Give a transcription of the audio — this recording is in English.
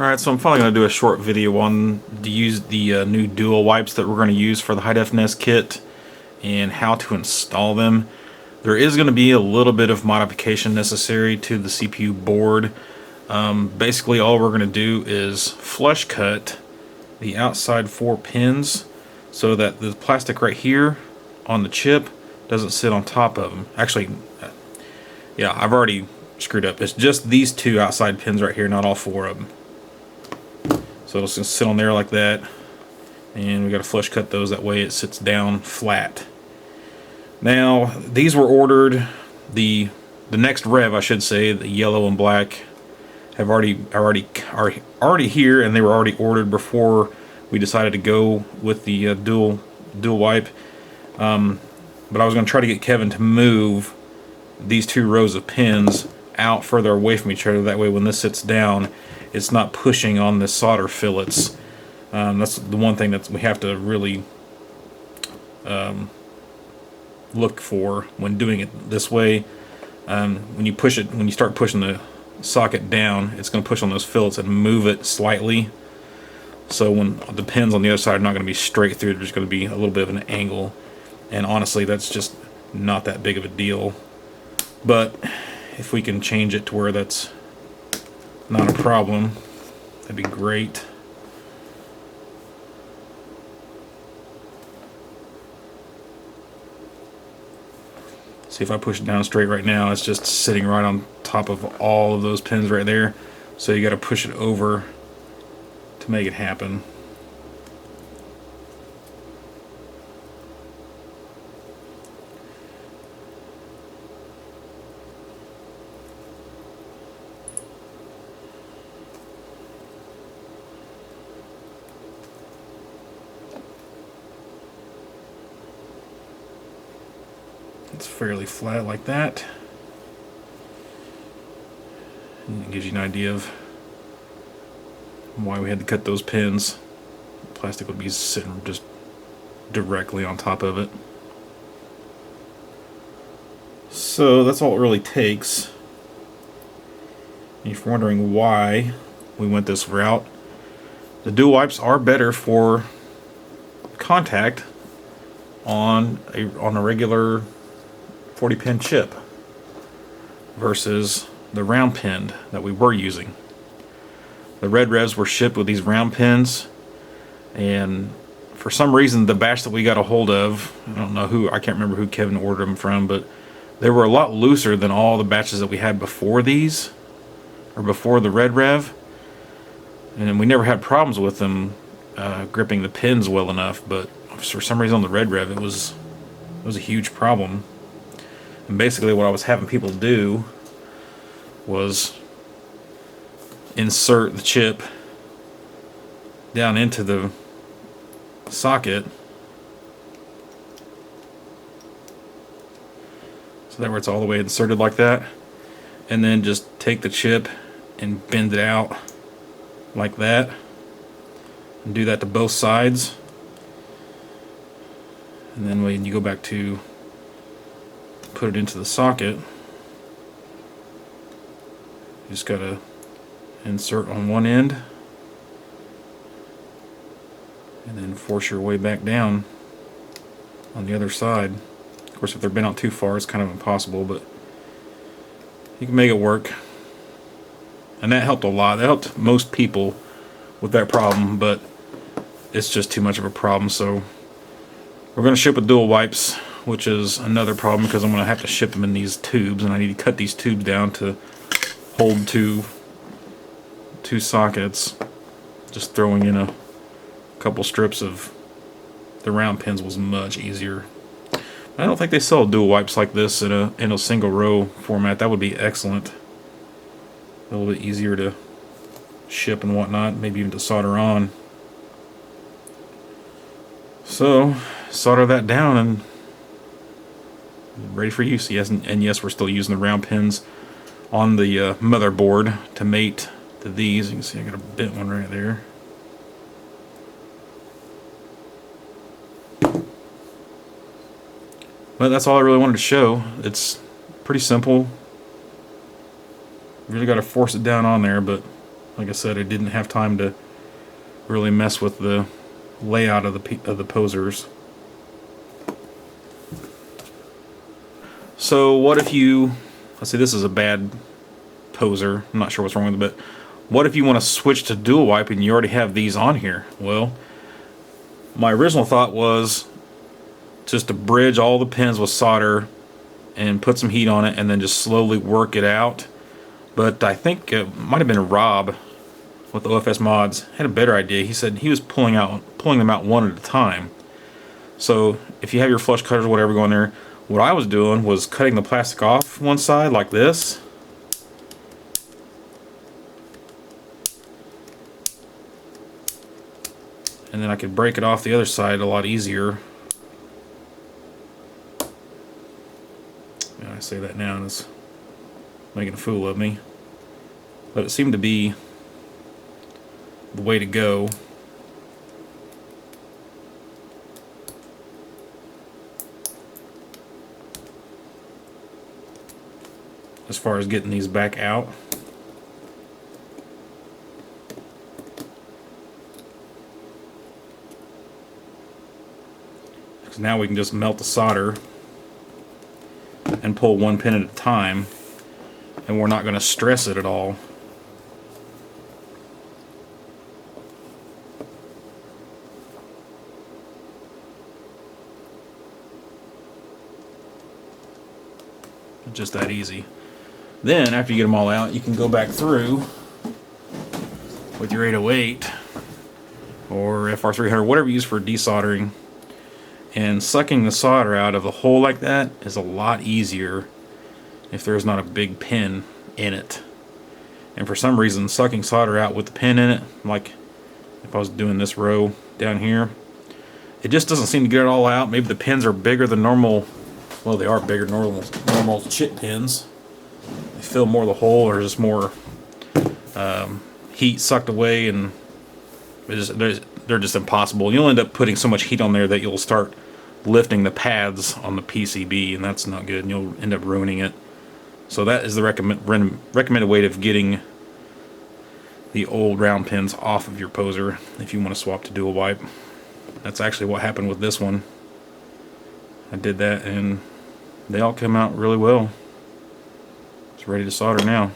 Alright, so I'm finally going to do a short video on the new dual wipes that we're going to use for the high def NES kit and how to install them. There is going to be a little bit of modification necessary to the CPU board. Basically all we're going to do is flush cut the outside 4 pins so that the plastic right here on the chip doesn't sit on top of them. Actually, yeah, I've already screwed up. It's just these 2 outside pins right here, not all 4 of them. So it'll just sit on there like that, and we got to flush cut those, that way it sits down flat. Now these were ordered, the next rev I should say, the yellow and black, are already here, and they were already ordered before we decided to go with the dual wipe. But I was going to try to get Kevin to move these 2 rows of pins out further away from each other, that way when this sits down it's not pushing on the solder fillets. That's the one thing that we have to really look for when doing it this way. When you start pushing the socket down, it's going to push on those fillets and move it slightly. So when the pins on the other side are not going to be straight through, there's going to be a little bit of an angle. And honestly, that's just not that big of a deal. But if we can change it to where that's not a problem, that'd be great. See, if I push it down straight right now, it's just sitting right on top of all of those pins right there. So you got to push it over to make it happen. It's fairly flat like that. And it gives you an idea of why we had to cut those pins. The plastic would be sitting just directly on top of it. So that's all it really takes. And if you're wondering why we went this route, the dual wipes are better for contact on a regular 40-pin chip versus the round pin that we were using. The red revs were shipped with these round pins, and for some reason the batch that we got a hold of, I don't know who, I can't remember who Kevin ordered them from, but they were a lot looser than all the batches that we had before these, or before the red rev, and we never had problems with them gripping the pins well enough. But for some reason on the red rev it was a huge problem. And basically what I was having people do was insert the chip down into the socket, so that where it's all the way inserted like that, and then just take the chip and bend it out like that, and do that to both sides. And then when you go back to put it into the socket, you just gotta insert on one end and then force your way back down on the other side. Of course, if they're bent out too far, it's kind of impossible, but you can make it work. And that helped a lot. That helped most people with that problem, but it's just too much of a problem. So we're going to ship with dual wipes, which is another problem because I'm going to have to ship them in these tubes, and I need to cut these tubes down to hold two sockets. Just throwing in a couple strips of the round pins was much easier. I don't think they sell dual wipes like this in a single row format. That would be excellent. A little bit easier to ship and whatnot, maybe even to solder on. So solder that down and ready for use. Yes, and yes, we're still using the round pins on the motherboard to mate to these. You can see I got a bent one right there. But that's all I really wanted to show. It's pretty simple. You really got to force it down on there, but Like I said, I didn't have time to really mess with the layout of the posers. So what if you, let's say this is a bad poser, I'm not sure what's wrong with it, but what if you want to switch to dual wipe and you already have these on here? Well, my original thought was just to bridge all the pins with solder and put some heat on it and then just slowly work it out. But I think it might have been Rob with OFS Mods had a better idea. He said he was pulling them out one at a time. So if you have your flush cutters or whatever going there, what I was doing was cutting the plastic off one side like this. And then I could break it off the other side a lot easier. Yeah, I say that now and it's making a fool of me. But it seemed to be the way to go. As far as getting these back out. Because now we can just melt the solder and pull one pin at a time, and we're not going to stress it at all. Just that easy. Then after you get them all out, you can go back through with your 808 or FR300, whatever you use for desoldering, and sucking the solder out of the hole like that is a lot easier if there's not a big pin in it. And for some reason, sucking solder out with the pin in it, like if I was doing this row down here, it just doesn't seem to get it all out. Maybe the pins are bigger than normal. Well, they are bigger than normal chip pins. They fill more of the hole, or just more heat sucked away, and they're just impossible. You'll end up putting so much heat on there that you'll start lifting the pads on the PCB, and that's not good, and you'll end up ruining it. So that is the recommended way of getting the old round pins off of your poser if you want to swap to dual wipe. That's actually what happened with this one. I did that and they all came out really well. It's ready to solder now.